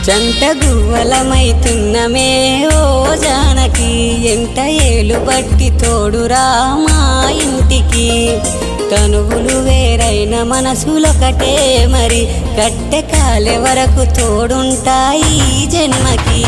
జంట గువ్వలమైతున్నమే ఓ జానకి ఎంట ఏలు బట్టి తోడురా మా ఇంటికి తనువులు వేరైన మనసులొకటే మరి కట్టె కాలే వరకు తోడుంటాయి జన్మకి